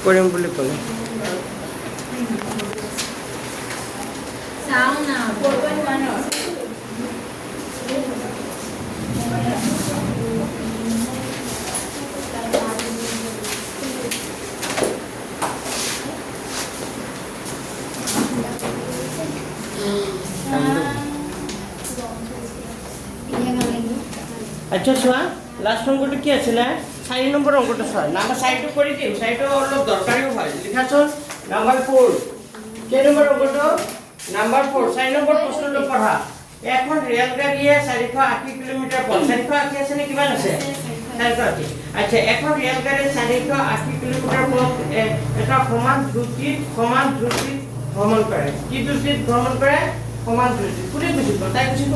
কৰিম বুলি ক'লে। চাওঁ না 4.1 আচ্ছা চোৱা লাষ্ট অংকটো কি আছিলে 4 নম্বৰ অংকটো চোৱা নাম্বাৰ চাইটো কৰি দিম চাইটো অলপ দৰকাৰীও হয় লিখাচোন নাম্বাৰ 4 কেই নম্বৰ অংকটো নাম্বাৰ 4 4 নম্বৰ প্ৰশ্নটো পঢ়া এখন ৰেল গাড়ীয়ে 480 কিলোমিটাৰ পথ 480 আছে নে কিমান আছে 480 আচ্ছা এখন ৰেল গাড়ীয়ে 480 কিলোমিটাৰ পথ এটা সমান দ্ৰুতিত ভ্ৰমণ কৰে কি দ্ৰুতিত ভ্ৰমণ কৰে সমান দ্ৰুতিত কোনে বুজিব তাই বুজিব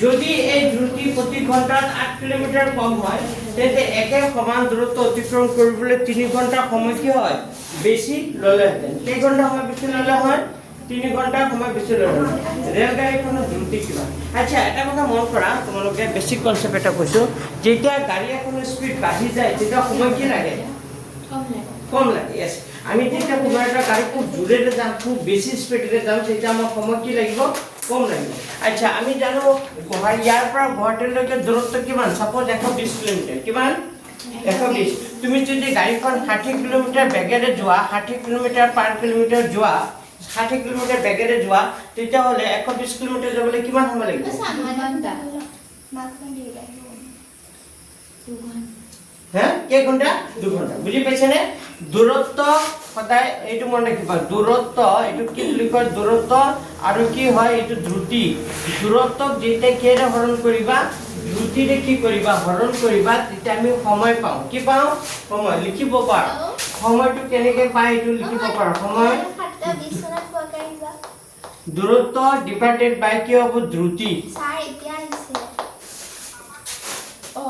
যদি এই দ্ৰুতি প্ৰতি ঘণ্টাত 8 কিলোমিটাৰ কম হয় তেন্তে একে সমান দূৰত্ব অতিক্ৰম কৰিবলৈ 3 ঘণ্টা সময় কি হয় বেছি ললেহেঁতেন কেই ঘণ্টা সময় বেছি ললে হয় 3 ঘণ্টা সময় বেছি ললে ৰেলগাড়ীখনৰ দ্ৰুতি কিমান আচ্ছা এটা কথা মন কৰা তোমালোকে বেছিক কনসেপ্ট এটা কৈছো যেতিয়া গাড়ী এখনৰ স্পীড বাঢ়ি যায় তেতিয়া সময় কি লাগে কম লাগে yes আমি যেতিয়া কোনো এটা গাড়ী খুব জোৰেৰে যাম খুব বেছি স্পীডেৰে যাম তেতিয়া আমাৰ সময় কি লাগিব কম লাগিব আচ্ছা আমি জানো ইয়াৰ পৰা গুৱাহাটীলৈকে দূৰত্ব কিমান সাপোজ 120 কিলোমিটাৰ কিমান 120 তুমি যদি গাড়ীখন 60 কিলোমিটাৰ বেগেৰে যোৱা 60 কিলোমিটাৰ পাৰ কিলোমিটাৰ যোৱা 60 কিলোমিটাৰ বেগেৰে যোৱা তেতিয়া হলে 120 কিলোমিটাৰ যাবলৈ কিমান সময় লাগিব হ্যাঁ কেই ঘন্টা 2 ঘন্টা বুঝি পাইছেনে দূৰত্ব সদায় এইটো মনে ৰাখিবা দূৰত্ব এইটো কি বুলি কয় দূৰত্ব আৰু কি হয় এইটো দ্ৰুতি দূৰত্বক যেতে কেৰে হৰণ কৰিবা দ্ৰুতিৰে কি কৰিবা হৰণ কৰিবা তেতিয়া আমি সময় পাওঁ কি পাওঁ সময় লিখিব পাৰ সময়টো কেনেকৈ পায় এইটো লিখিব পাৰ সময় দূৰত্ব ডিভাইডেড বাই কি হ'ব দ্ৰুতি স্যার এতিয়া আহিছে ও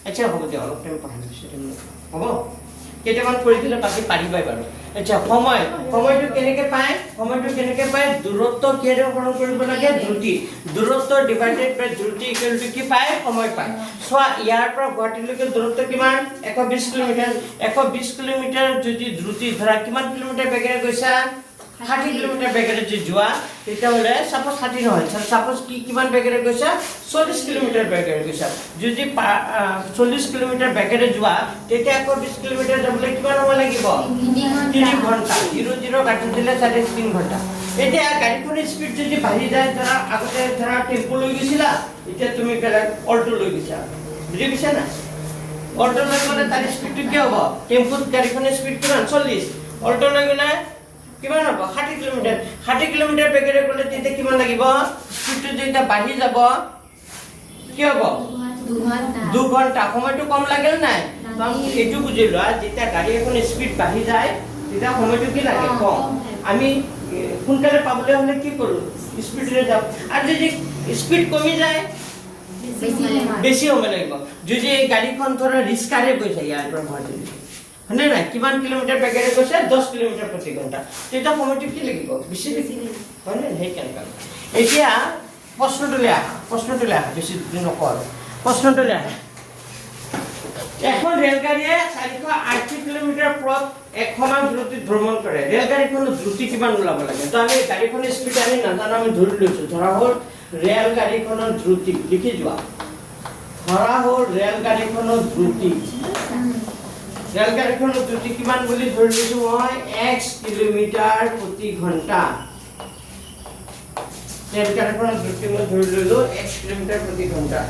আচ্ছা হ'ব দিয়া অলপ টাইম পঢ়াই দিছোঁ হ'ব কেইটামান কৰি দিলে বাকি পাৰিবাই বাৰু আচ্ছা সময়টো কেনেকৈ পায় দূৰত্ব কেৰে হৰণ কৰিব লাগে দ্ৰুতি দূৰত্ব ডিভাইডেড বাই দ্ৰুতি ইকুৱেল টু কি পায় সময় পায় চোৱা ইয়াৰ পৰা গুৱাহাটীলৈকে দূৰত্ব কিমান 120 কিলোমিটাৰ 120 কিলোমিটাৰ যদি দ্ৰুতি ধৰা কিমান কিলোমিটাৰ বেগেৰে গৈছা 60 কিলোমিটাৰ বেগেৰে যদি যোৱা তেতিয়া হলে সাপোজ 60 নহয় সাপোজ কি কিমান বেগেৰে গৈছা 40 কিলোমিটাৰ বেগেৰে গৈছা যদি 40 কিলোমিটাৰ বেগেৰে যোৱা তেতিয়া 120 কিলোমিটাৰ যাবলৈ কিমান সময় লাগিব 3 ঘণ্টা 00 কাটি দিলে 3.5 ঘণ্টা এতিয়া গাড়ীখনৰ স্পীড যদি বাঢ়ি যায় ধৰা আগতে ধৰা টেম্পো লৈ গৈছিলা এতিয়া তুমি অল্টো লৈ গৈছা বুজি পাইছা না অল্টো লৈ গ'লে তাৰ স্পীডটো কি হ'ব টেম্পোত গাড়ীখনৰ স্পীড কিমান 40 অল্টো লৈ গ'লে কিমান হ'ব 60 কিলোমিটাৰ বেগেৰে গ'লে তেতিয়া কিমান লাগিব স্পীডটো যেতিয়া বাঢ়ি যাব কি হ'ব 2 ঘণ্টা সময়টো কম লাগিল নাই এইটো বুজি লোৱা যেতিয়া গাড়ী এখন স্পীড বাঢ়ি যায় তেতিয়া সময়টো কি লাগে কম আমি সোনকালে পাবলৈ হ'লে কি কৰোঁ স্পীডৰে যাওঁ আৰু যদি স্পীড কমি যায় বেছি সময় লাগিব যদি এই গাড়ীখন ধৰা ৰিক্সাৰে গৈছে ইয়াৰ পৰা গুৱাহাটীলৈ হয়নে নাই কিমান কিলোমিটাৰ বেগেৰে গৈছে 10 কিলোমিটাৰ প্ৰতি ঘণ্টা তেতিয়া সময়টো কি লাগিব বেছি হয়নে সেই কেনেকুৱা এতিয়া প্ৰশ্নটোলৈ আহা বেছি নকওঁ প্ৰশ্নটোলৈ আহা এখন ৰেলগাড়ীয়ে 480 কিলোমিটাৰ পথ এক সমান দ্ৰুতিত ভ্ৰমণ কৰে ৰেলগাড়ীখনৰ দ্ৰুতি কিমান ওলাব লাগে তো আমি গাড়ীখনৰ স্পীড আমি নাজানো আমি ধৰি লৈছোঁ ধৰা হ'ল ৰেলগাড়ীখনৰ দ্ৰুতি লিখি যোৱা ধৰা হ'ল ৰেলগাড়ীখনৰ দ্ৰুতি ৰেলগাড়ীখনৰ দ্ৰুতি কিমান বুলি ধৰি লৈছোঁ মই x কিলোমিটাৰ প্ৰতি ঘণ্টা ৰেলগাড়ীখনৰ দ্ৰুতি মই ধৰি ললোঁ x কিলোমিটাৰ প্ৰতি ঘণ্টা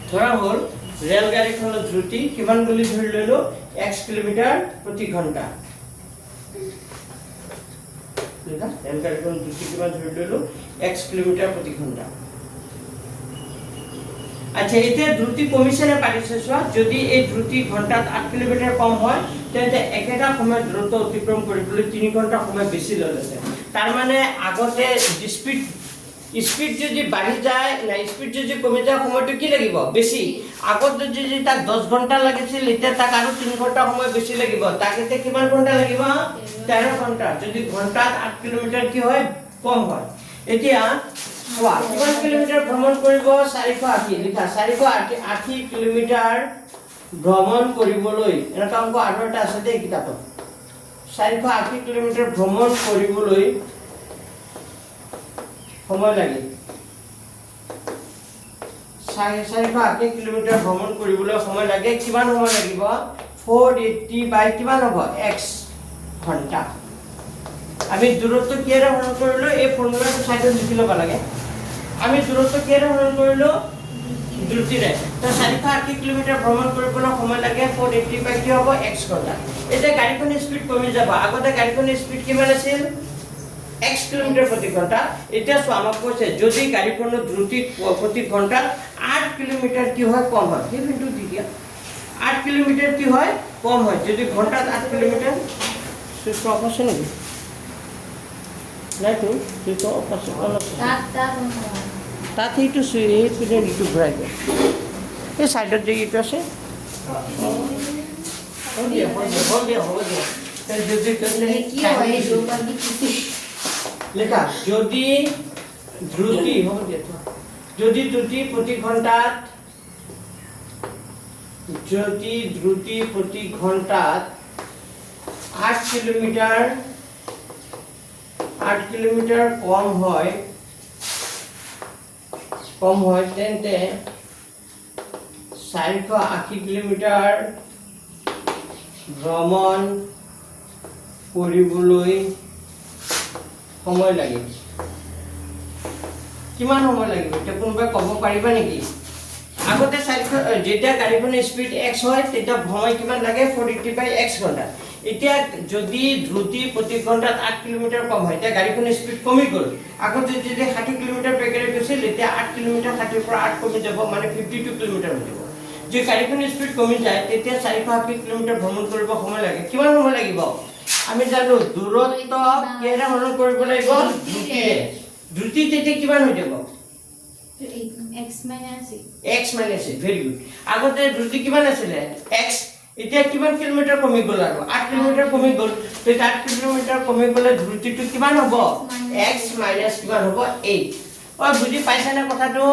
ধৰা হ'ল ৰেলগাড়ীখনৰ দ্ৰুতি কিমান বুলি ধৰি ললোঁ x কিলোমিটাৰ প্ৰতি ঘণ্টা ৰেলগাড়ীখনৰ দ্ৰুতি কিমান ধৰি ললোঁ x কিলোমিটাৰ প্ৰতি ঘণ্টা আচ্ছা এতিয়া দ্ৰুতি কমিছে নে বাঢ়িছে চোৱা যদি এই দ্ৰুতি ঘণ্টাত 8 কিলোমিটাৰ কম হয় তেন্তে একেটা সময় দ্ৰুত অতিক্ৰম কৰিবলৈ 3 ঘণ্টা সময় বেছি ললেছে তাৰ মানে আগতে স্পীড যদি বাঢ়ি যায় না স্পীড যদি কমি যায় সময়টো কি লাগিব বেছি আগতে যদি তাক 10 ঘণ্টা লাগিছিল এতিয়া তাক আৰু 3 ঘণ্টা সময় বেছি লাগিব তাক এতিয়া কিমান ঘণ্টা লাগিব 13 ঘণ্টা যদি ঘণ্টাত 8 কিলোমিটাৰ কি হয় কম হয় এতিয়া চোৱা কিমান কিলোমিটাৰ ভ্ৰমণ কৰিব 480 লিখা 480 কিলোমিটাৰ ভ্ৰমণ কৰিবলৈ এনেকুৱা অংক আৰু এটা আছে দেই কিতাপত 480 কিলোমিটাৰ ভ্ৰমণ কৰিবলৈ সময় লাগে 480 কিলোমিটাৰ ভ্ৰমণ কৰিবলৈ সময় লাগে কিমান সময় লাগিব 480 বাই কিমান হ'ব x ঘণ্টা আমি দূৰত্ব কিহেৰে হৰণ কৰিলো এই ফৰ্মুলাটো সাইডত লিখি ল'ব লাগে আমি দূৰত্ব কিহেৰে হৰণ কৰিলো দ্ৰুতিৰে তো 480 কিলোমিটাৰ ভ্ৰমণ কৰিবলৈ সময় লাগে 480 বাই কি হ'ব x ঘণ্টা এতিয়া গাড়ীখনৰ স্পীড কমি যাব আগতে গাড়ীখনৰ স্পীড কিমান আছিল x কিলোমিটাৰ প্ৰতি ঘণ্টা এতিয়া চোৱা আমাক কৈছে যদি গাড়ীখনৰ দ্ৰুতি প্ৰতি ঘণ্টাত 8 কিলোমিটাৰ কি হয় কম হয় সেই বিন্দু দি দিয়া 8 কিলোমিটাৰ কি হয় কম হয় যদি ঘণ্টাত 8 কিলোমিটাৰ সুইচ অফ আছে নেকি নাই তো সুইচ অফ আছে তাত সেইটো পিনে ইটো ঘূৰাই দিয়া এই চাইডত যে ইটো আছে হ'ব দিয়া যদি লেখা যদি দ্ৰুতি হ'ব দিয়া যদি দ্ৰুতি প্ৰতি ঘণ্টাত 8 কিলোমিটাৰ কম হয় তেন্তে 480 কিলোমিটাৰ ভ্ৰমণ কৰিবলৈ সময় লাগে কিমান সময় লাগিব এতিয়া কোনোবাই ক'ব পাৰিবা নেকি আগতে যেতিয়া গাড়ীখনৰ স্পীড x হয় তেতিয়া সময় কিমান লাগে 480 বাই x ঘণ্টা এতিয়া যদি দ্ৰুতি প্ৰতি ঘণ্টাত 8 কিলোমিটাৰ কম হয় এতিয়া গাড়ীখনৰ স্পীড কমি গ'ল আগতে যদি 60 কিলোমিটাৰ বেগেৰে গৈছিল এতিয়া 8 কিলোমিটাৰ 60 পৰা 8 কমি যাব মানে 52 কিলোমিটাৰ হৈ যাব যে গাড়ীখনৰ স্পীড কমি যায় তেতিয়া 480 কিলোমিটাৰ ভ্ৰমণ কৰিব সময় লাগে কিমান সময় লাগিব আমি জানো দূৰত্ব কিহেৰে হৰণ কৰিব লাগিব দ্ৰুতিৰে দ্ৰুতি তেতিয়া কিমান হৈ যাব x minus ভেৰি গুড আগতে দ্ৰুতি কিমান আছিলে x এতিয়া কিমান কিলোমিটাৰ কমি গ'ল আৰু 8 কিলোমিটাৰ কমি গ'ল তো 8 কিলোমিটাৰ কমি গ'লে দ্ৰুতিটো কিমান হ'ব x মাইনাস কিমান হ'ব 8 বুজি পাইছা না কথাটো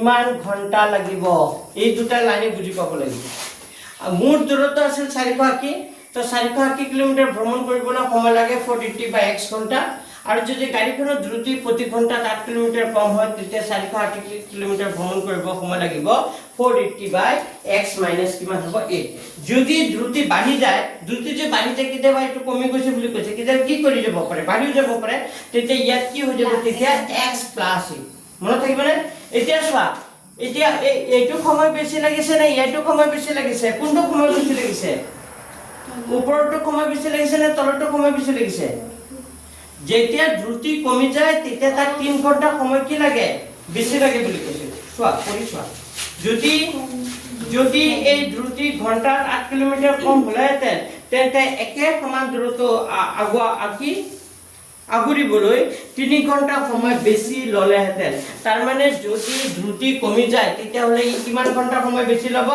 ইমান ঘণ্টা লাগিব এই দুটা লাইনে বুজি পাব লাগিব মোৰ দূৰত্ব আছিল 480 তো 480 কিলোমিটাৰ ভ্ৰমণ কৰিবলৈ সময় লাগে 480 বাই x ঘণ্টা আৰু যদি গাড়ীখনৰ দ্ৰুতি প্ৰতি ঘণ্টাত 8 কিলোমিটাৰ কম হয় তেতিয়া 480 কিলোমিটাৰ ভ্ৰমণ কৰিব সময় লাগিব 480 বাই x মাইনাস কিমান হ'ব 8 যদি দ্ৰুতি বাঢ়ি যায় দ্ৰুতি যে বাঢ়ি যায় কেতিয়াবা এইটো কমি গৈছে বুলি কৈছে কেতিয়াবা কি কৰি যাব পাৰে বাঢ়িও যাব পাৰে তেতিয়া ইয়াত কি হৈ যাব তেতিয়া x প্লাস 8 মনত থাকিবনে এতিয়া চোৱা এতিয়া এইটো সময় বেছি লাগিছে না ইয়াটো সময় বেছি লাগিছে কোনটো সময় বেছি লাগিছে ওপৰটো সময় বেছি লাগিছে না তলটো সময় বেছি লাগিছে যেতিয়া দ্ৰুতি কমি যায় তেতিয়া তাক 3 ঘণ্টা সময় কি লাগে বেছি লাগে বুলি কৈছে চোৱা কৰি চোৱা যদি এই দ্ৰুতি ঘণ্টাত 8 কিলোমিটাৰ কম হলেহেঁতেন তেন্তে একে সমান দূৰত্ব আগুৰিবলৈ 3 ঘণ্টা সময় বেছি ললেহেঁতেন তাৰ মানে যদি দ্ৰুতি কমি যায় তেতিয়া হলে কিমান ঘণ্টা সময় বেছি ল'ব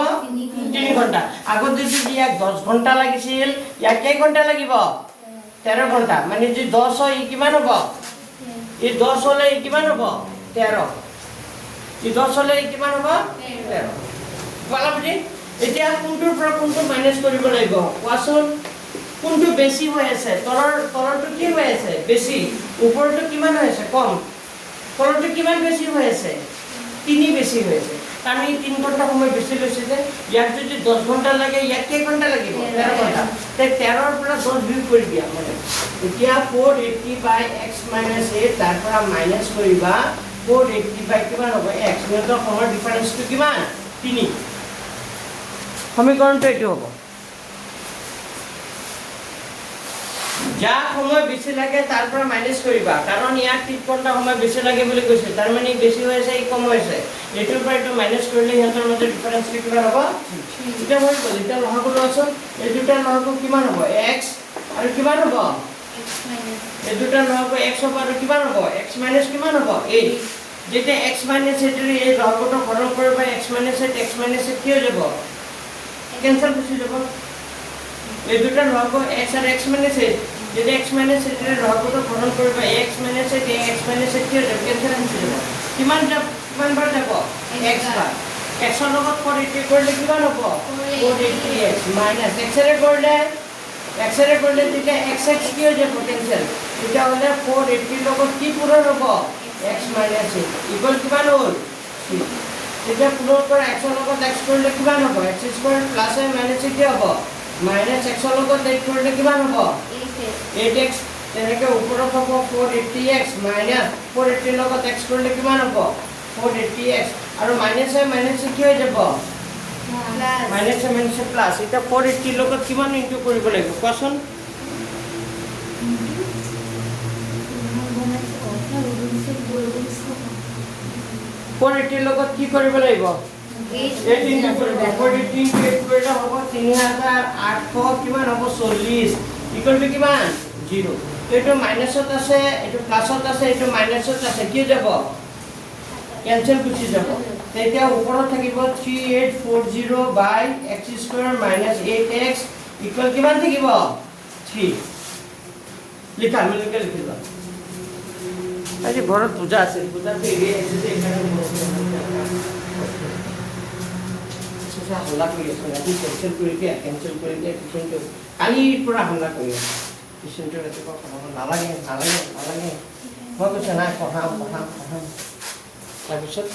3 ঘণ্টা আগতে যদি ইয়াক 10 ঘণ্টা লাগিছিল ইয়াক কেই ঘণ্টা লাগিব 13 ঘণ্টা মানে যে 10 হয় কিমান হ'ব এই 10 হলে কিমান হ'ব 13 এই 10 হলে কিমান হ'ব 13 পালা বুজি এতিয়া কোনটোৰ পৰা কোনটো মাইনাস কৰিব লাগিব কোৱাচোন কোনটো বেছি হৈ আছে তলৰটো কি হৈ আছে বেছি ওপৰটো কিমান হৈ আছে কম তলৰটো কিমান বেছি হৈ আছে 3 বেছি হৈ আছে কাৰণ এই 3 ঘণ্টা সময় বেছি লৈছে যে ইয়াক যদি 10 ঘণ্টা লাগে ইয়াক কেই ঘণ্টা লাগিব 13 ঘণ্টা তে 13 ৰ পৰা 10 বিয়োগ কৰি দিয়া মানে এতিয়া 480 বাই x মাইনাস 8 তাৰ পৰা মাইনাস কৰিবা 480 বাই কিমান হ'ব x সিহঁতৰ সময় ডিফাৰেন্সটো কিমান 3 সমীকৰণটো এইটো হ'ব যা সময় বেছি লাগে তাৰ পৰা মাইনাস কৰিবা কাৰণ ইয়াক 3 ঘণ্টা সময় বেছি লাগে বুলি কৈছে তাৰ মানে বেছি হৈ আছে কম হৈ আছে এটোৰ পৰা এটো মাইনাস কৰিলে সিহঁতৰ মাজত ডিফাৰেন্স কিমান হ'ব এটা হৈ গ'ল এটা লহগুলো আছে এই দুটা লহগু কিমান হ'ব x আৰু কিমান হ'ব x minus এই দুটা লহগু x হ'ব আৰু কিমান হ'ব x মাইনাস কিমান হ'ব 8 যেতিয়া x মাইনাস 8 এই লহগুটো হৰণ কৰিবা x মাইনাস 8 কি হৈ যাব কেনসেল হৈ যাব এই দুটা লহগু x আৰু x মাইনাস 8 যদি x minus 8 এর লহগুটো হরণ করবে x minus 8 x minus 8 কি হবে ক্যান্সেল হয়ে যাবে কিমান বাৰ যাব x বাৰ x ৰ লগত 480 কৰিলে কিমান হ'ব 480x মাইনাস x ৰে কৰিলে তেতিয়া x কি হৈ যাব কেনসেল তেতিয়া হ'লে 480 লগত কি পূৰণ হ'ব x মাইনাস a ইকুৱেল কিমান হ'ল তেতিয়া পূৰণ কৰা x ৰ লগত x কৰিলে কিমান হ'ব x square plus a minus a কি হ'ব মাইনাস x ৰ লগত 8 কৰিলে কিমান হ'ব 8x তেনেকৈ ওপৰত হ'ব 480x মাইনাস 480 লগত x কৰিলে কিমান হ'ব 480x আৰু মাইনাস a কি হৈ যাব মাইনাস a প্লাস এটা 480 লগত কিমান ইনটু কৰিব লাগিব কোৱাচোন 480 লগত কি কৰিব লাগিব 8 ইনটু কৰিব 480 ইনটু 8 কৰিলে হ'ব 3800 কিমান হ'ব 40 ইকুৱেল টু কিমান 0 এইটো মাইনাসত আছে এইটো প্লাসত আছে এইটো মাইনাসত আছে কি যাব কেনসেল গুচি যাব তেতিয়া ওপৰত থাকিব 3840 বাই x square minus 8x equal কিমান থাকিব 3 লিখা মিলকে লিখিবা আজি ঘৰত পূজা আছে পূজাতে এৰি আছে যে এখানে হল্লা কৰি আছে আজি কেনসেল কৰি দিয়ে কিচনটো কালিৰ পৰা হল্লা কৰি আছে কিচনটো ৰাতিপুৱা পঢ়াব নালাগে মই কৈছে নাই পঢ়াম তাৰপিছত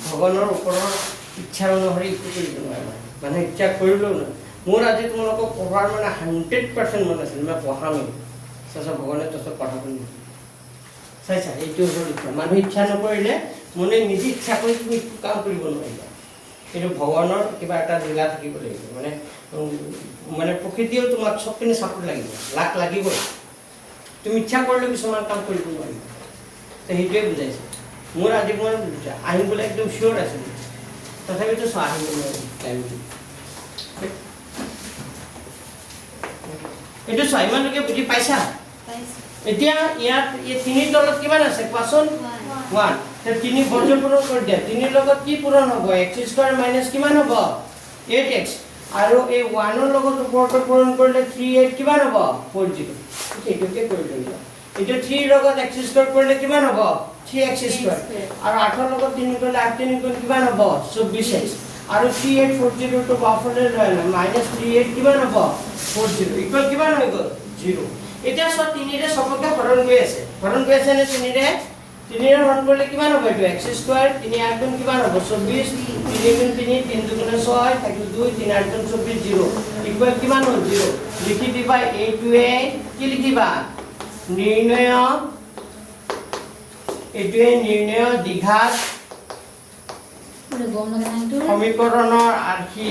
ভগৱানৰ ওপৰৰ ইচ্ছা অনুসৰি একো কৰিব নোৱাৰে মানে ইচ্ছা কৰিলেও নহয় মোৰ আজি তোমালোকক পঢ়াৰ মানে 100% মন আছিল মই পঢ়ামেই চাচা ভগৱানে তছত পঢ়াব নিদিয়ে চাইছা এইটো হ'ল ইচ্ছা মানুহ ইচ্ছা নকৰিলে মনে নিজে ইচ্ছা কৰি তুমি কাম কৰিব নোৱাৰিবা কিন্তু ভগৱানৰ কিবা এটা লীলা থাকিব লাগিব মানে প্ৰকৃতিয়েও তোমাক চবখিনি চাপোৰ্ট লাগিব লাখ লাগিবই তুমি ইচ্ছা কৰিলে কিছুমান কাম কৰিব নোৱাৰিবা সেইটোৱে বুজাইছে মোৰ আজি মই আহিবলৈ একদম চিয়'ৰ আছিল তথাপিতো চোৱা আহিব নোৱাৰিম টাইমটো এইটো চোৱা ইমানলৈকে বুজি পাইছা এতিয়া ইয়াত এই 3 তলত কিমান আছে কোৱাচোন 1 তে 3 বৰ্গ পূৰণ কৰি দিয়া 3 লগত কি পূৰণ হ'ব x স্কয়াৰ মাইনাস কিমান হ'ব 8x আৰু এই 1 ৰ লগত ওপৰটো পূৰণ কৰিলে 3 কিমান হ'ব 40 এইটোকে কৰি দিবা এটা 3 লগত x স্কয়াৰ কৰিলে কিমান হ'ব 3x স্কয়াৰ আৰু 8 ৰ লগত 3 কৰিলে 8 3 গুণ কিমান হ'ব 24x আৰু 3840 টো বাফলে লৈ না -38 কিমান হ'ব 40 ইকুৱেল কিমান হৈ গ'ল 0 এটা সব 3 ৰে সবকে হৰণ গৈ আছে নে 3 ৰে 3 ৰে হৰণ কৰিলে কিমান হ'ব এইটো x স্কয়াৰ 3 8 গুণ কিমান হ'ব 24 3 গুণ 3 3 দুগুণ 6 থাকিল 2 3 8 গুণ 24 0 ইকুৱেল কিমান হ'ল 0 লিখি দিবা এইটোৱে কি লিখিবা নিৰ্ণয় দ্বিঘাত সমীকৰণৰ আৰ্হি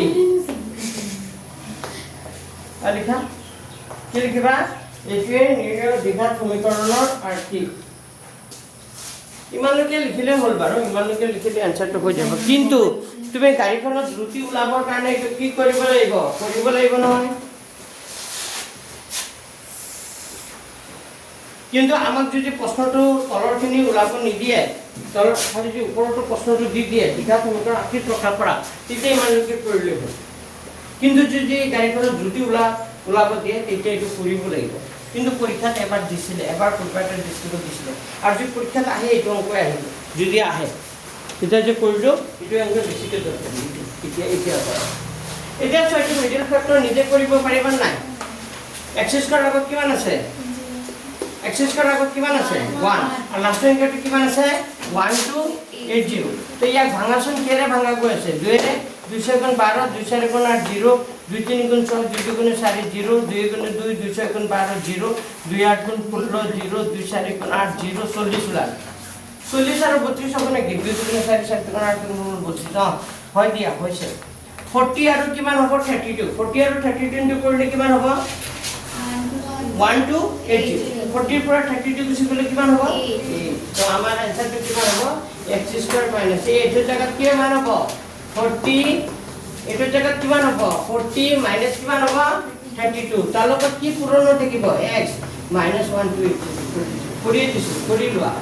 লিখা কি লিখিবা এইটোৱে নিৰ্ণয় দ্বিঘাত সমীকৰণৰ আৰ্হি ইমানলৈকে লিখিলে হ'ল বাৰু ইমানলৈকে লিখিলে এনসাৰটো হৈ যাব কিন্তু তুমি গাড়ীখনত ৰুটি ওলাবৰ কাৰণে এইটো কি কৰিব লাগিব নহয় কিন্তু আমাক যদি প্ৰশ্নটো তলৰখিনি ওলাব নিদিয়ে তলৰ খালি যদি ওপৰটো প্ৰশ্নটো দি দিয়ে দ্বিঘাত সমীকৰণ আৰ্হি প্ৰকাশ কৰা তেতিয়া ইমানলৈকে কৰিলে হ'ল কিন্তু যদি গাড়ীখনত ৰুটি ওলাব দিয়ে তেতিয়া এইটো কৰিব লাগিব কিন্তু পৰীক্ষাত এবাৰ দিছিলে এবাৰ পেপাৰটা দিছিলে আৰু যদি পৰীক্ষাত আহে এইটো অংক আহিব যদি আহে তেতিয়া যে কৰিলো এইটো অংক বেছিকৈ দৰকাৰ এতিয়া ছয়টো মিডল ফেক্টৰ নিজে কৰিব পাৰিবা নাই x স্কয়াৰ আগত কিমান আছে x স্কয়াৰ আগত কিমান আছে 1 আৰু লাষ্ট অংকটো কিমান আছে 1280 তো ইয়াক ভাঙাচোন কেৰে ভাঙা গৈ আছে 2 ৰে 2 গুণ 12 2 4 গুণ 8 0 2 3 গুণ 6 2 গুণ 4 0 2 গুণ 2 2 6 গুণ 12 0 2 8 গুণ 16 0 2 4 গুণ 8 0 40 ওলাল 40 আৰু 32 হ'ব নেকি 2 গুণ 4 4 গুণ 8 গুণ 32 হয় দিয়া হৈছে 40 আৰু কিমান হ'ব 32 40 আৰু 32 ইনটু কৰিলে কিমান হ'ব 1 to 80 40 পৰা 32 গুছি গলে কিমান হ'ব 8 তো আমাৰ आंसरটো কিমান হ'ব x স্কয়াৰ মাইনাস এইটো জায়গাত কি মান হ'ব 40 এইটো জায়গাত কিমান হ'ব 40 মাইনাস কিমান হ'ব 32 তাৰ লগত কি পূৰণ হৈ থাকিব x -1 to 8 কৰি লোৱা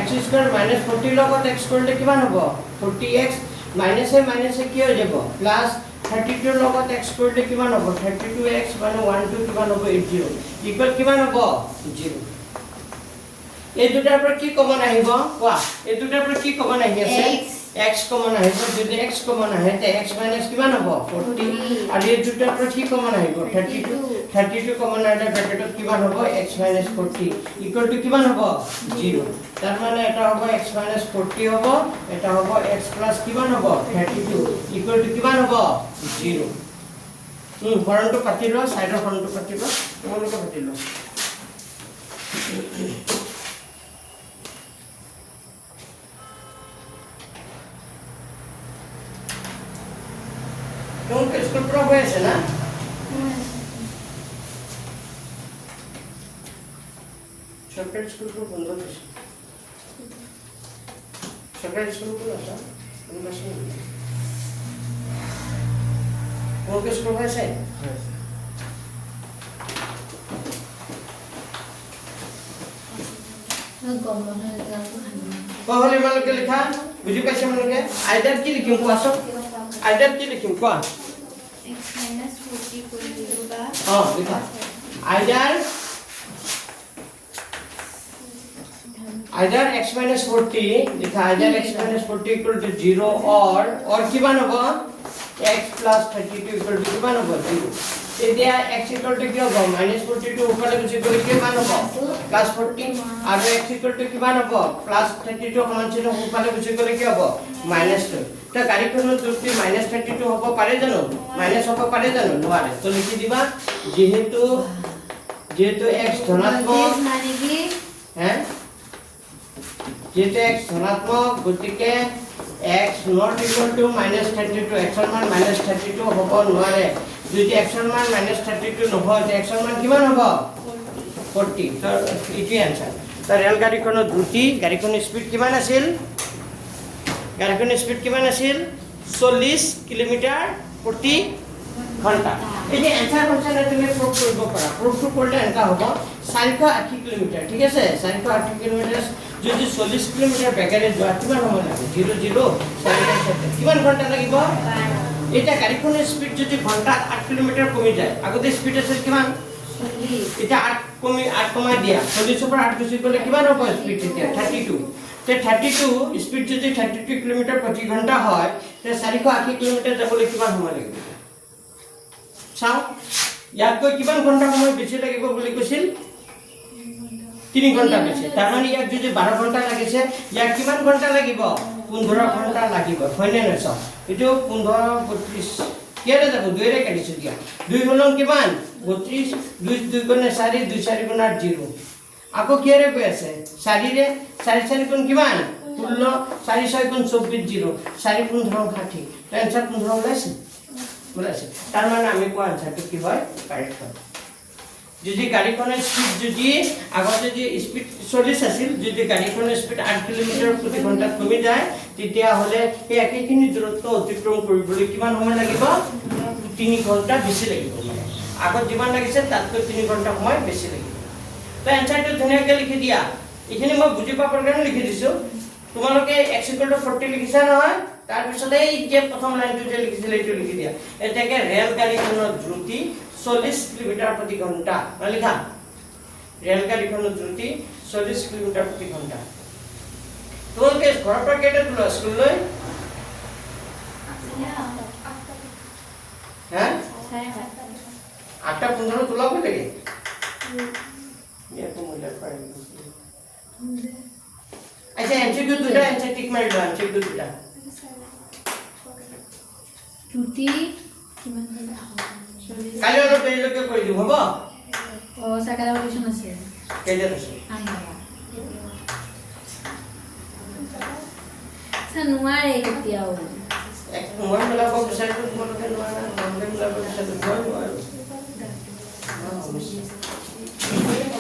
x স্কয়াৰ মাইনাস 40 লগত x কৰিলে কিমান হ'ব 40x মাইনাস এ কি হৈ যাব প্লাস 32 লগত x কৰিলে কিমান হ'ব 32x মানে 1 to কিমান হ'ব 80 ইকুৱেল কিমান হ'ব 0 এই দুটাৰ পৰা কি কমন আহিব কোৱা এই দুটাৰ পৰা কি কমন আহি আছে x কমন আহিব যদি x কমন আহে তে x মাইনাস কিমান হ'ব 40 আৰু এই দুটাৰ পৰা কি কমন আহিব 32 কমন আহিলে ব্ৰেকেটত কিমান হ'ব x মাইনাস 40 ইকুৱেল টু কিমান হ'ব 0 তাৰ মানে এটা হ'ব x মাইনাস 40 হ'ব এটা হ'ব x প্লাস কিমান হ'ব 32 ইকুৱেল টু কিমান হ'ব 0 হৰণটো কাটি লোৱা সাইডৰ হৰণটো কাটি লোৱা তোমালোকে কাটি লোৱা তোমালোকে স্কুল পৰা হৈ আছে না সরকারি স্কুলগুলো বন্ধ হয়েছে সরকারি স্কুলগুলো আছে তোমাকে স্কুল হয়েছে তাহলে মালকে লেখা বুঝি পাইছে মালকে আইডার কি লিখিম কোয়াছো আইডার কি লিখিম কোয়া x minus 40 করে দিব বা লেখা আইডার either x minus 40 लिखा either x minus 40 equal to 0 or किमान होगा x plus 32 equal to किमान होगा 0 এতিয়া x equal to কি হবে minus 42 উপরে কিছু করে কিমান হবে plus 40 are x equal to কিমান হবে plus 32 সমান ছিল উপরে কিছু করে কি হবে minus 2 তো গাড়ীখনৰ যদি minus 32 হ'ব পাৰে জানো minus হ'ব পাৰে জানো নোৱাৰে তো লিখি দিবা যেহেতু x ধনাত্মক মানে কি হ্যাঁ যেটা x ধনাত্মক গতিকে x not equal to -32 x এর মান -32 হ'ব নোৱাৰে যদি x এৰ মান -32 নহয় তে x এৰ মান কিমান হ'ব 40 তো ইটি आंसर তো ৰেল গাড়ীখনৰ দ্ৰুতি গাড়ীখনৰ স্পিড কিমান আছিল গাড়ীখনৰ স্পিড কিমান আছিল 40 কিলোমিটাৰ প্ৰতি ঘণ্টা এই যে आंसर ফাংচনে তুমি প্ৰুফ কৰিব পাৰা প্ৰুফটো কৰিলে এনেকা হ'ব 480 কিলোমিটাৰ ঠিক আছে 480 কিলোমিটাৰ যদি 40 কিলোমিটাৰ বেগেৰে যোৱা কিমান সময় লাগে 00 4 কিমান ঘন্টা লাগিব এটা গাড়ীখনৰ স্পিড যদি ঘন্টাত 8 কিলোমিটার কমি যায় আগতে স্পিড আছিল কিমান 40 এটা 8 কমাই দিয়া 40 পৰা 8 গুছি গলে কিমান হ'ব স্পিড এতিয়া 32 তে 32 স্পিড যদি 32 কিলোমিটার প্ৰতি ঘন্টা হয় তে 480 কিলোমিটার যাবলৈ কিমান সময় লাগিব চাও ইয়াতকৈ কিমান ঘন্টা সময় বেছি লাগিব বুলি কৈছিল 3 ঘন্টা বেশি তার মানে ইয়াক যদি 12 ঘন্টা লাগিছে ইয়াক কিমান ঘন্টা লাগিব 15 ঘন্টা লাগিব হয়নে না সব এটো 15 32 কেৰে যাব দুইৰে কাটিছো দিয়া দুই হলং কিমান 32 2 গুণে 4 2 4 গুণ 8 0 আকৌ কেৰে গৈ আছে 4 ৰে 4 4 গুণ কিমান 16 4 6 গুণ 24 0 4 15 60 आंसर 15 ওলাইছে ওলাইছে তার মানে আমি কোৱা आंसरটো কি হয় কাৰেক্ট হয় যদি গাড়ীখনৰ স্পিড যদি আগতে যদি স্পিড 40 আছিল যদি গাড়ীখনৰ স্পিড 8 কিলোমিটাৰ প্ৰতি ঘণ্টাত কমি যায় তেতিয়া হলে এই একেখিনি দূৰত্ব অতিক্ৰম কৰিবলৈ কিমান সময় লাগিব 3 ঘণ্টা বেছি লাগিব মানে আগত যিমান লাগিছে তাতকৈ 3 ঘণ্টা সময় বেছি লাগিব তো এনসাৰটো ধুনীয়াকৈ লিখি দিয়া এখিনি মই বুজি পাবৰ কাৰণে লিখি দিছো তোমালোকে x 40 লিখিছা নহয় তাৰ পিছতে এই যে প্ৰথম লাইনটো যে লিখিছিলে এইটো লিখি দিয়া এটাকে ৰেল গাড়ীখনৰ দ্ৰুতি 40 কিলোমিটাৰ প্ৰতি ঘন্টা লিখা ৰেল গাড়ীখনৰ দ্ৰুতি 40 কিলোমিটাৰ প্ৰতি ঘন্টা তোমালোকে ঘৰৰ পৰা কেইটা তোলা স্কুললৈ হ্যাঁ 8:15 তোলাব লাগে ইয়াতো মূল্য পাই আচ্ছা এমসিকিউ দুটা এমসিকিউ টিক মাৰি লোৱা এমসিকিউ দুটা ত্ৰুটি কিমান কালি অলপ দেৰিলৈকে কৰি দিম হ'ব ও সাকালা টিউশন আছে কেইটা আছে সানুয়াৰে কেতিয়াও এক মই মিলাব বিচাৰিছো তোমালোকে নোৱাৰা মই মিলাব বিচাৰিছো মই নোৱাৰো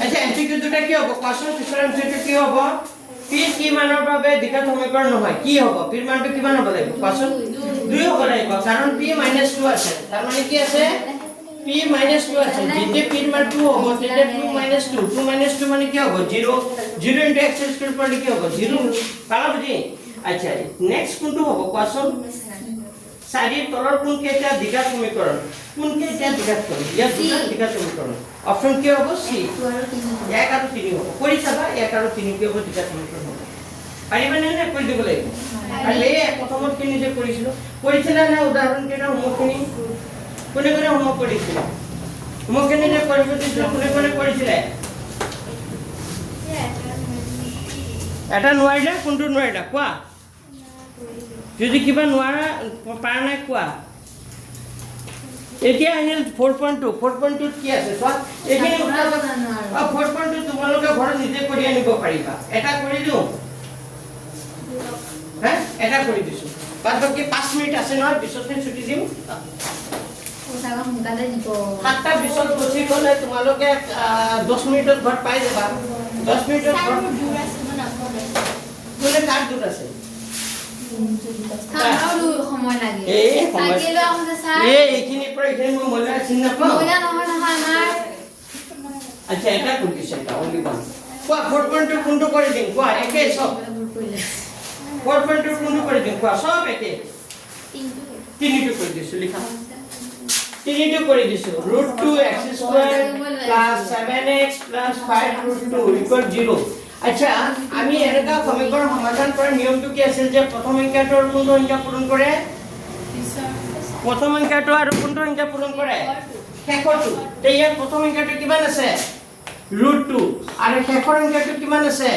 আচ্ছা এমসিকিউ দুটা কি হ'ব কোৱেশ্চন পিছৰ এমসিকিউ কি হ'ব পি কি মানৰ বাবে দ্বিঘাত সমীকৰণ নহয় কি হ'ব পিৰ মানটো কিমান হ'ব লাগিব কোৱেশ্চন 2 হ'ব লাগিব কাৰণ p - 2 আছে তাৰ মানে কি আছে p - 2 আছে যেতিয়া p ৰ মান 2 হ'ব তেতিয়া 2 - 2 2 - 2 মানে কি হ'ব 0 0 * x স্কয়ার পঢ়লে কি হ'ব 0 পালা বুজি আচ্ছা নেক্সট কোনটো হ'ব কোৱেশ্চন 4 তলৰ কোন কেইটা দ্বিঘাত সমীকৰণ কোন কেইটা দ্বিঘাত কৰিম ইয়াত দুটা দ্বিঘাত সমীকৰণ অপচন কি হ'ব সি 1 আৰু 3 হ'ব কৰি চাবা 1 আৰু 3 কি হ'ব দ্বিঘাত সমীকৰণ হ'ব পাৰিবানে নে কৰি দিব লাগিব আৰু এই প্ৰথমত কি নিজে কৰিছিলা না উদাহৰণ কেইটা হোমৱৰ্কখিনি কোনে কোনে হোমৱৰ্ক কৰিছিল হোমৱৰ্কখিনি যে কৰিব দিছিল কোনে কোনে কৰিছিলে এটা নোৱাৰিলা কোনটো নোৱাৰিলা কোৱা যদি কিবা নোৱাৰা পাৰা নাই কোৱা এতিয়া আহিল 4.2 কি আছে চোৱা এইখিনি 4.2 তোমালোকে ঘৰত নিজে কৰি আনিব পাৰিবা এটা কৰি দিওঁ হ্যাঁ এটা কৰি দিছো বাদ বাকি 5 মিনিট আছে নহয় বিছতে ছুটি দিম ওসাগা সোনকালে দিব 7টা বিছত বসি গলে তোমালোকে 10 মিনিটত ঘৰ পাই যাবা 10 মিনিটত ঘৰ দূৰ আছে মানে কোনে কাট দূৰ আছে আমাৰো সময় লাগে চাইকেল আছে স্যাৰ এইখিনি পৰা এইখিনি মই মজা চিন নাপাওঁ মজা নহয় আমাৰ আচ্ছা এটা কৰি দিছে এটা অনলি ওয়ান কোৱা 4.2 কোনটো কৰি দিম কোৱা একে সব 4.2 কোনটো কৰি দিম কোৱা সব একে 3টো কৰি দিছো লিখা 3টো কৰি দিছো √2x² + 7x + 5√2 = 0 আচ্ছা আমি এনেকা সমীকৰণ সমাধান কৰাৰ নিয়মটো কি আছিল যে প্ৰথম সংখ্যাটোৰ কোনটো সংখ্যা পূৰণ কৰে প্ৰথম সংখ্যাটো আৰু কোনটো সংখ্যা পূৰণ কৰে শেষৰটো তে ইয়াৰ প্ৰথম সংখ্যাটো কিমান আছে √2 আৰু শেষৰ সংখ্যাটো কিমান আছে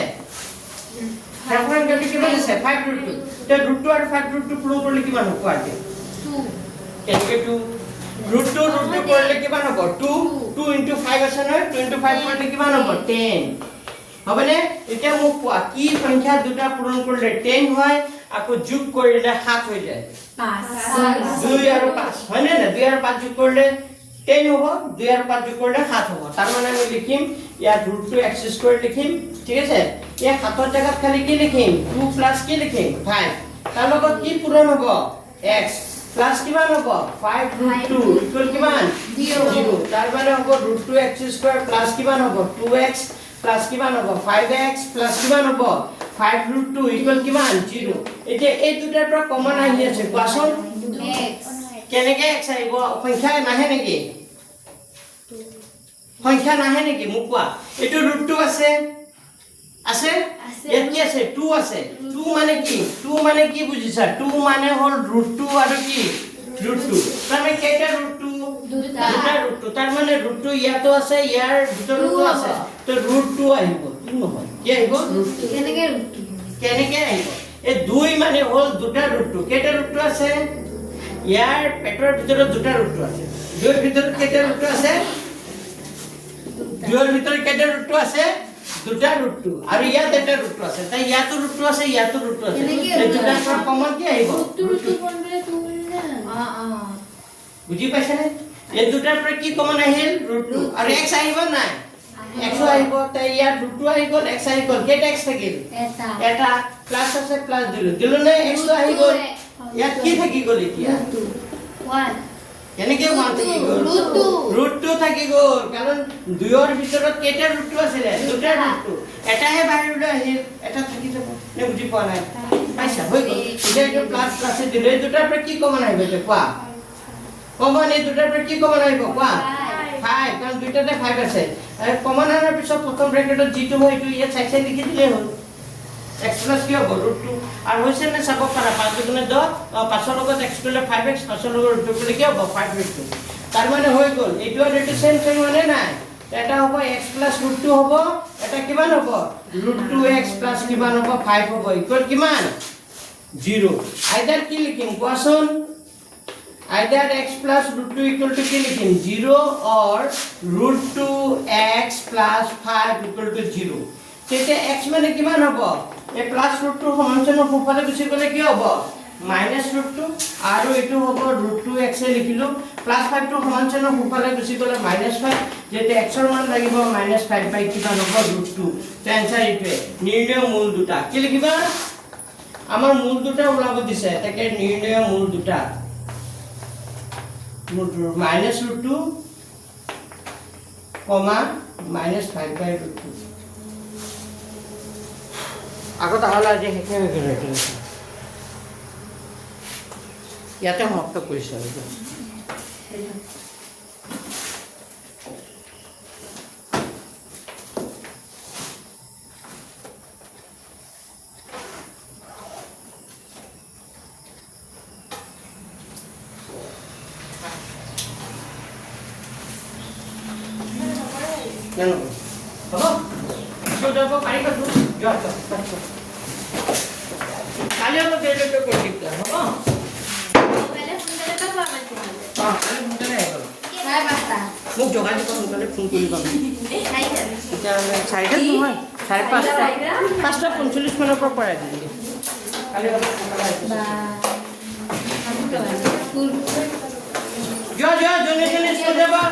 শেষৰ সংখ্যাটো কিমান আছে 5√2 তে √2 আৰু 5√2 পূৰণ কৰিলে কিমান হ'ব আজি 2 কেনেকৈ 2 √2 কৰিলে কিমান হ'ব 2 2 * 5 আছে নহয় 2 * 5 কৰিলে কিমান হ'ব 10 হবনে এতিয়া মোক কোৱা কি সংখ্যা দুটা পূৰণ কৰিলে 10 হয় আকৌ যোগ কৰিলে 7 হৈ যায় 5 2 আৰু 5 হয় না 2 আৰু 5 যোগ কৰিলে 10 হ'ব 2 আৰু 5 যোগ কৰিলে 7 হ'ব তাৰ মানে আমি লিখিম ইয়াত √2x² লিখিম ঠিক আছে এই 7ৰ জায়গাত খালি কি লিখিম 2 প্লাস কি লিখিম 5 তাৰ লগত কি পূৰণ হ'ব x প্লাস কিমান হ'ব 5√2 ইকুৱেল কিমান 0 তাৰ মানে হ'ব √2x² প্লাস কিমান হ'ব 2x প্লাস কিমান হ'ব 5x প্লাস কিমান হ'ব 5√2 ইকুৱেল কিমান 0 এতিয়া এই দুটাৰ পৰা কমন আহি আছে কোৱাচোন x কেনেকৈ x আহিব সংখ্যা নাহে নেকি সংখ্যা নাহে নেকি মোক কোৱা এটো √2 আছে আছে ইয়াত কি আছে 2 আছে 2 মানে কি বুজিছা 2 মানে হল √2 আৰু কি √2 মানে কেইটা √2 দুটা √2 তাৰ মানে √2 ইয়াতো আছে ইয়াৰ ভিতৰতো আছে তো √2 আহিব কি নহয় কি আহিব √2 কেনেকৈ আহিব এই 2 মানে হল দুটা √2 কেইটা √2 আছে ইয়াৰ পেটৰ ভিতৰত দুটা √2 আছে দুৰ ভিতৰত কেইটা √2 আছে দুৰ ভিতৰত কেইটা √2 আছে দুটা √2 আৰু ইয়াত এটা √2 আছে তাই ইয়াতো √2 আছে ইয়াতো √2 আছে এই দুটাৰ পৰা কমন কি আহিব √2 বনলে 2 না বুজি পাইছানে এই দুটাৰ পৰা কি কমন আহিল √2 আৰু x আহিব নাই x আহিব তাই ইয়াত √2 আহি গ'ল x আহি গ'ল কেইটা x থাকিল এটা প্লাস আছে প্লাস দিলো না x আহি গ'ল ইয়াত কি থাকি গ'ল এতিয়া 1 কেনেকৈ 1 থাকি গ'ল √2 থাকি গ'ল কাৰণ দুইৰ ভিতৰত কেইটা √2 আছিল দুটা √2 এটাহে বাহিৰলৈ আহিল এটা থাকি যাব নে বুজি পোৱা নাই পাইছা হৈ গ'ল এতিয়া এইটো প্লাস প্লাসে দিলে দুটাৰ পৰা কি কমন আহিব তে কোৱা কমন এই দুটাৰ পৰা কি কমন আহিব কোৱা 5 কাৰণ দুইটাতে 5 আছে আৰু কমন আনাৰ পিছত প্ৰথম ব্ৰেকেটত যিটো হয় এইটো ইয়াত চাই চাই লিখি দিলে হ'ল x plus কি হ'ব √2 আৰু হৈছে নে চাব পাৰা 5 গুণে 10 5ৰ লগত x কৰিলে 5x 5ৰ লগত √2 কৰিলে কি হ'ব 5/2 তাৰ মানে হৈ গ'ল এইটো আৰু এইটো সেম সেম মানে নাই এটা হ'ব x plus √2 হ'ব এটা কিমান হ'ব √2x plus কিমান হ'ব 5 হ'ব ইকুৱেল কিমান 0 আইদাৰ কি লিখিম কোৱাচোন either x plus √2 equal to কি লিখিম 0 or √2x plus 5 equal to 0 তেতে x মানে কিমান হ'ব এই প্লাস √2 সমান্তৰাল সোঁফালে গুচি গ'লে কি হ'ব -√2 আৰু এটো হ'ব √2x এ লিখিলো প্লাস 5 টো সমান্তৰাল সোঁফালে গুচি গ'লে -5 যেতে x ৰ মান লাগিব -5 বাই কিমান হ'ব √2 তে আনসাৰ ইটোৱে নিৰ্ণয় মূল দুটা কি লিখিবা আমাৰ মূল দুটা ওলাব দিছে তাকে নিৰ্ণয় মূল দুটা -√2 -5/√2 আগত আহলা যে হেকে হৈ গ'ল ইয়াতে সমাপ্ত কৰিছোঁ আৰু জানো হ'ব স্কুল যাব পাৰিবা তো যোৱা কালি অলপ দেৰিলৈকে কৰি দিবা হ'ব पहले সোনকালে পাবা মানে অঁ কালি সোনকালে আহিব চাৰে পাঁচটা মোক যোগাযোগ সোনকালে ফোন কৰিবা তেতিয়াহ'লে চাৰিটাত নহয় 5:30 5:45 মানৰ পৰা পৰাই দিম কালি অলপ সোনকালে আহিব যোৱা যোৱা জনে জনে স্কুল যাবা